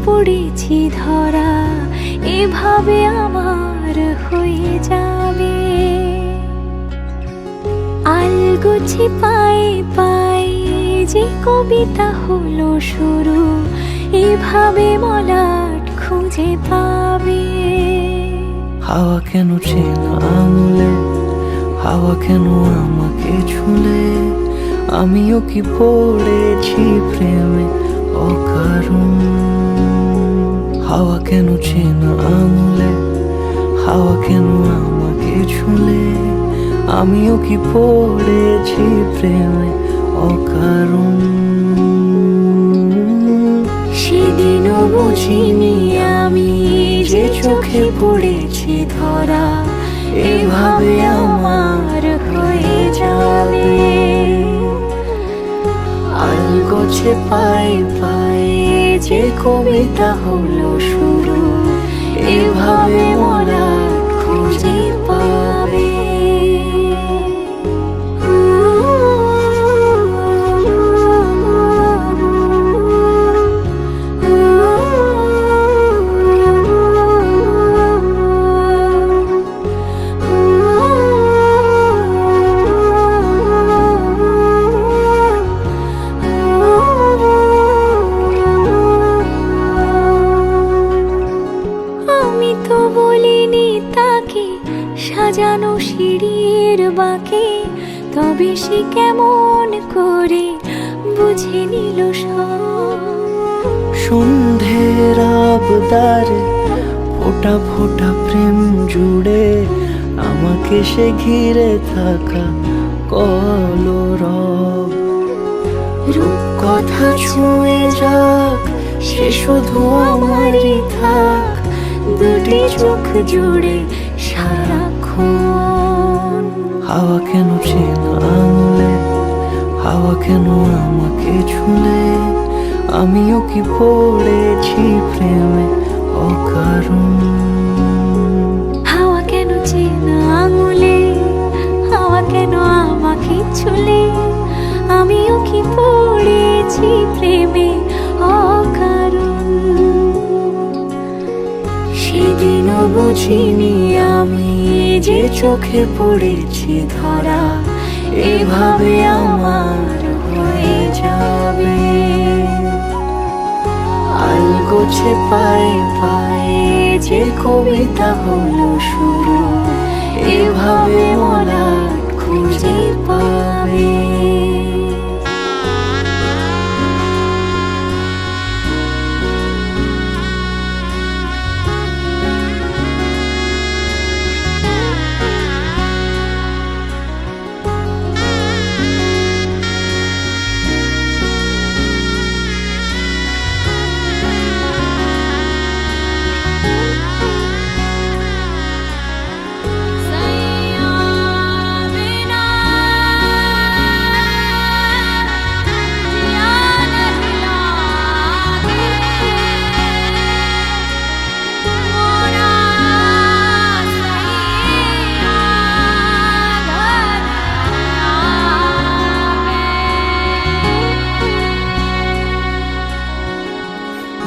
পড়েছি ধরা, এভাবে আমার হয়ে যাবে। আলগোছে পায়ে পায়ে যে কবিতা হলো শুরু, এভাবে মলাট খুঁজে পাবে। হাওয়া কেন চেনা আঙুলে, হাওয়া কেন আমাকে ছুলে, আমিও কি পড়েছি প্রেমে অকারণ। হাওয়া কেন চেনা আঙুলে, হাওয়া কেন আমাকে ছুলে, আমিও কি পড়েছি প্রেমে অকারণ। সেদিনও বুঝিনি আমি যে চোখে পড়েছি ধরা, এভাবে আমার হয়ে যাবে। আলগোছে পায়ে পায়ে যে কবিতা হলো শুরু, এভাবে মলাট খুঁজে পাবে। আমি তো বলিনি তাকে সাজানো সিঁড়ির বাঁকে, তবে সে কেমন করে বুঝে নিল সব। সন্ধ্যের আবদারে ফোটা ফোটা প্রেম জুড়ে, আমাকে সে ঘিরে থাকা কলরব। রূপকথা ছুঁয়ে যাক, সে শুধু আমারই থাক, দুটি চোখ জুড়ে সারাক্ষণ। হাওয়া কেন চেনা আঙুলে, হাওয়া কেন আমাকে ছুলে, আমিও কি পড়েছি প্রেমে অকারণ। হাওয়া কেন চেনা আঙুলে, হাওয়া কেন আমাকে ছুলে, আমিও কি পড়েছি প্রেমে অকারণ। সেদিনও বুঝিনি আমি যে চোখে পড়েছি ধরা, এভাবে আমার হয়ে যাবে। আলগোছে পায়ে পায়ে যে কবিতা হলো শুরু, এভাবে মলাট খুঁজে পাবে।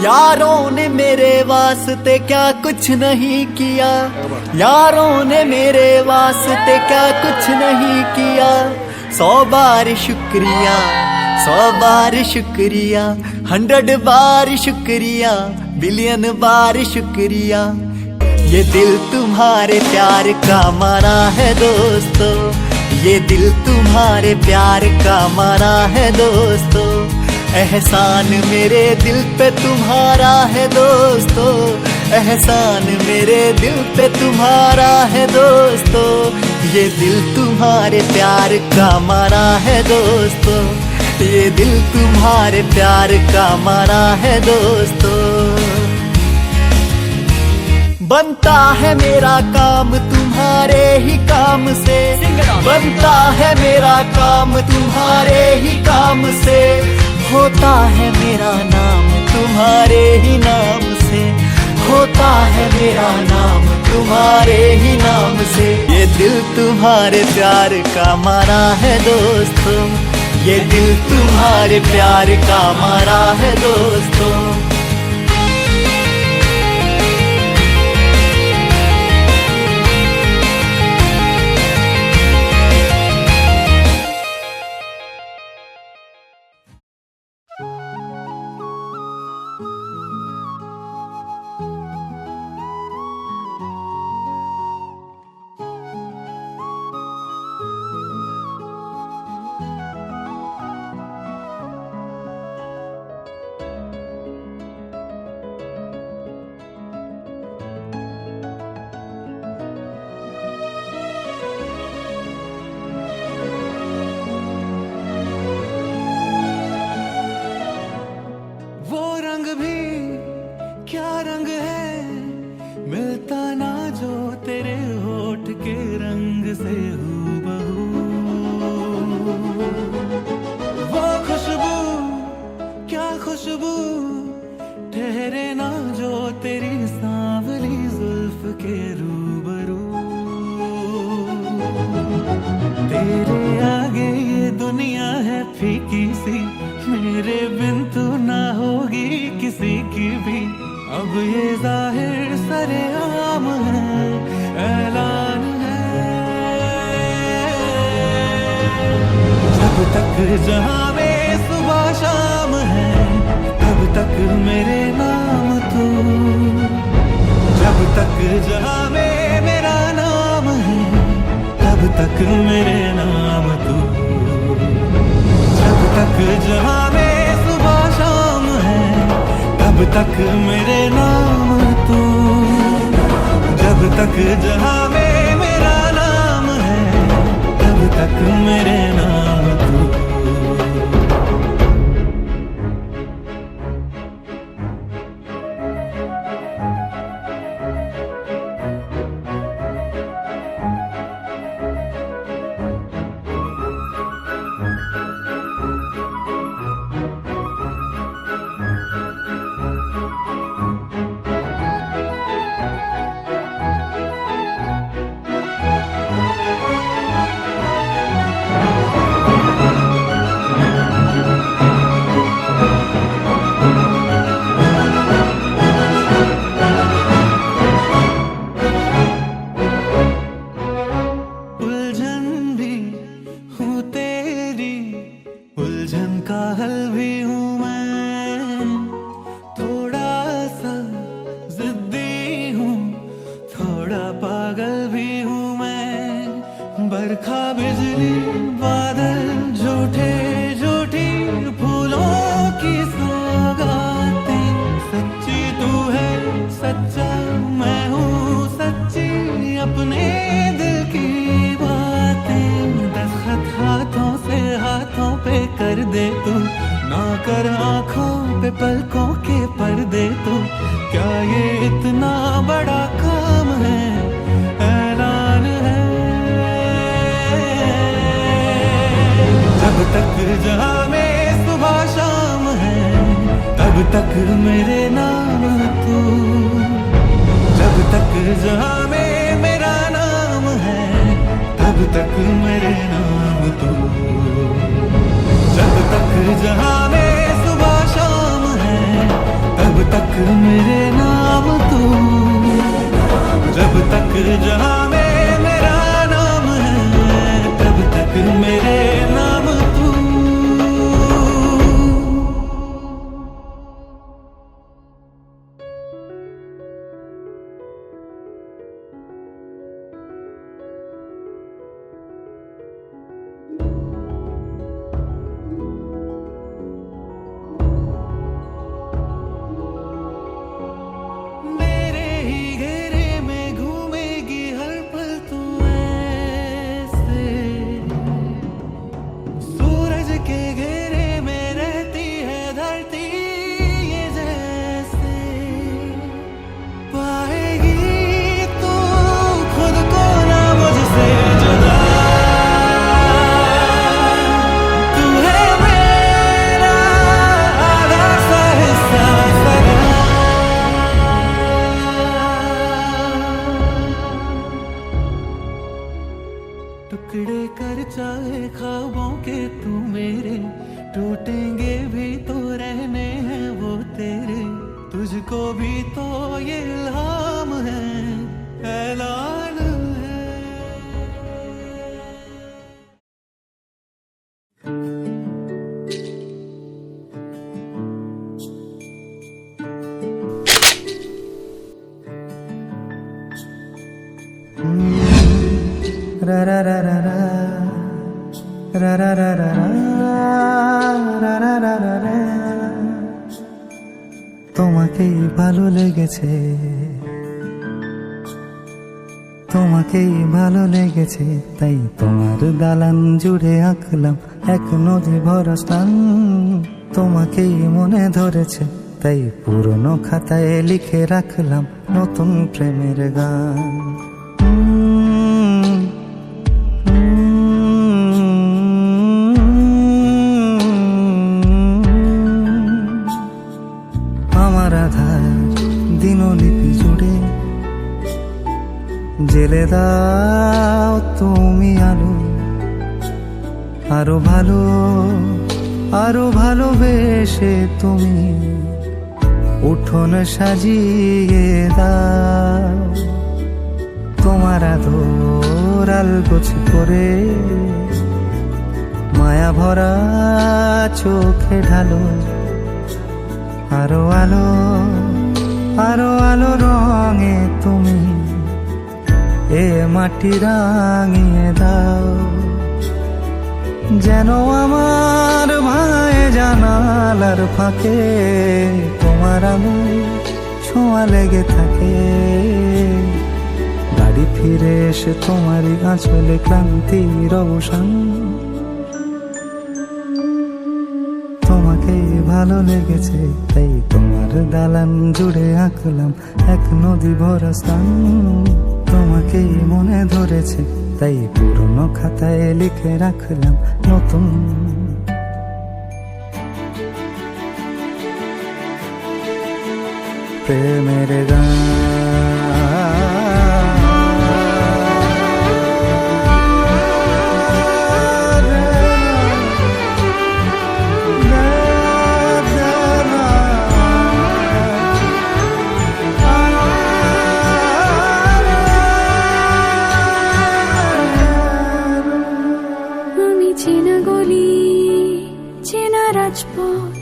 यारों ने मेरे वास्ते क्या कुछ नहीं किया, यारों ने मेरे वास्ते क्या कुछ नहीं किया। 100 बार शुक्रिया, 100 बार शुक्रिया, 100 बार शुक्रिया, बिलियन बार शुक्रिया। ये दिल तुम्हारे प्यार का मारा है दोस्तों, ये दिल तुम्हारे प्यार का मारा है दोस्तों। एहसान मेरे दिल पे तुम्हारा है दोस्तों, एहसान मेरे दिल पे तुम्हारा है दोस्तों। ये दिल तुम्हारे प्यार का मारा है दोस्तों, ये दिल तुम्हारे प्यार का मारा है दोस्तों। बनता है मेरा काम तुम्हारे ही काम से, बनता है मेरा काम तुम्हारे ही काम से। होता है मेरा नाम तुम्हारे ही नाम से, होता है मेरा नाम तुम्हारे ही नाम से। ये दिल तुम्हारे प्यार का मारा है दोस्तों, ये दिल तुम्हारे प्यार का मारा है दोस्तों। तेरे होठ के रंग से हूबहू, वो खुशबू क्या खुशबू ठहरे ना जो तेरी सांवली जुल्फ के रूबरू। तेरे आगे ये दुनिया है फीकी सी, मेरे बिन तू ना होगी किसी की भी। अब ये जाहिर सरेआम है, ऐलान है, जब तक जहां में सुबह शाम है तब तक मेरे नाम तू। जब तक जहां में मेरा नाम है तब तक मेरे नाम तू। जब तक जहां में सुबह शाम है तब तक मेरे नाम तू। जब तक जहां में मेरा नाम है तब तक मेरे नाम तू। उलझन का हल भी हूँ मैं, थोड़ा सा जिद्दी हूँ, थोड़ा पागल भी हूँ मैं। बरखा बिजली बादल झूठे झूठी फूलों की सौगातें, सच्ची तू है सच्चा मैं हूँ सच्ची, अपने दिल की बातें। दस्तखत हाथों से हाथों पे कर दे तू, ना कर आंखों पे पलकों के पर्दे तू। क्या ये इतना बड़ा काम है, ऐलान है। जब तक जहां में सुबह शाम है तब तक मेरे नाम तू। जब तक जहां में मेरा नाम है तब तक मेरे नाम तू। जब तक जहां में सुबह शाम है तब तक मेरे नाम तू। जब तक जहां में मेरा नाम है तब तक मेरे नाम तू। टुकड़े कर चाहे ख्वाबों के तू मेरे, टूटेंगे भी तो रहने हैं वो तेरे। तुझको भी तो ये इल्हाम है, ऐलान है। रा रा रा रा रा रा रा रा रा रा रा रा रा रा। তোমাকেই ভালো লেগেছে, তোমাকেই ভালো লেগেছে, তাই তোমার দালান জুড়ে আঁকলাম এক নদী ভরা স্থান। তোমাকেই মনে ধরেছে, তাই পুরনো খাতায় লিখে রাখলাম নতুন প্রেমের গান। জেলে দাও তুমি আলো, আরো ভালো, আরো ভালোবেসে তুমি উঠোন সাজিয়ে দাও। তোমার আদর আলগোছ করে মায়া ভরা চোখে ঢালো, আরো আলো, আরো আলো রঙে তুমি এ মাটি রাঙিয়ে দাও। যেন আমার ভাই জানালার ফাঁকে তোমার আলো ছোঁয়া লেগে থাকে। বাড়ি ফিরে এসে তোমারই আঁচলে ক্লান্তির অবসান। তোমাকে ভালো লেগেছে তাই তোমার দালান জুড়ে আঁকলাম এক নদী ভরা স্থান। তোমাকেই মনে ধরেছে তাই পুরনো খাতায় লিখে রাখলাম নতুন। প্রেমের গান চেনা গলি, চেনা রাজপথ,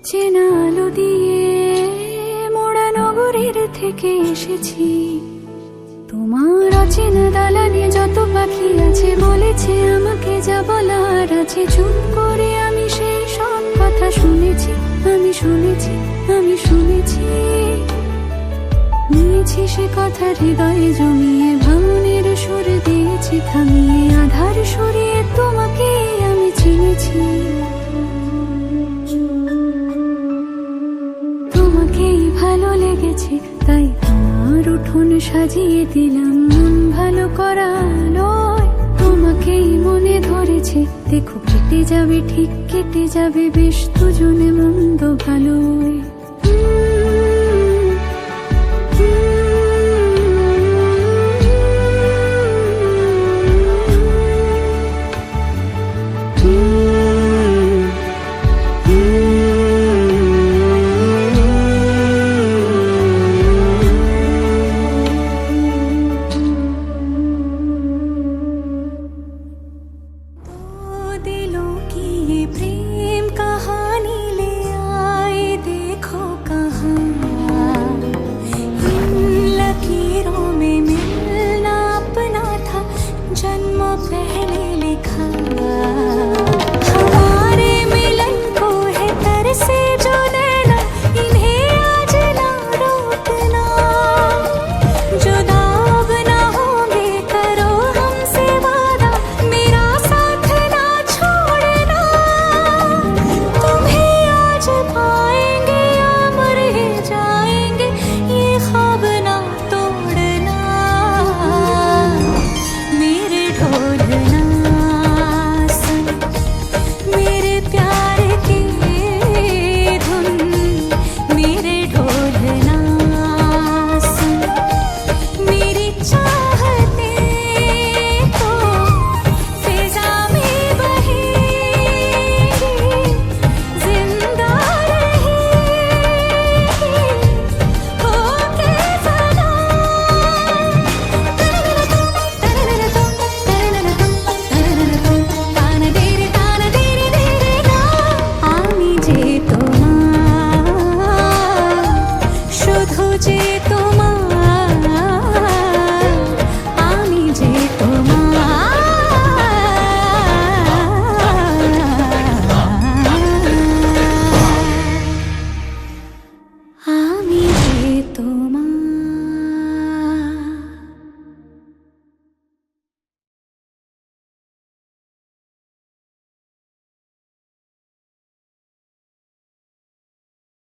চেনা আলো দিয়ে মোড়া নগরীর থেকে এসেছি। তোমার অচেনা দালানে যত পাখি আছে বলেছে আমাকে যা বলার আছে। চুপ করে আমি সেই সব কথা শুনেছি, আমি শুনেছি, আমি শুনেছি। নিয়েছি সে কথা হৃদয়ে জমিয়ে, ভাঙনের সুর দিয়েছি থামিয়ে। আধার সরিয়ে তোমাকে আমি চিনেছি, তোমাকেই ভালো লেগেছে তাই তোমার উঠোন সাজিয়ে দিলাম মন ভালো করা নয়। তোমাকেই মনে ধরেছে দেখো কেটে যাবে, ঠিক কেটে যাবে বেশ দুজনে মন্দ ভালোই।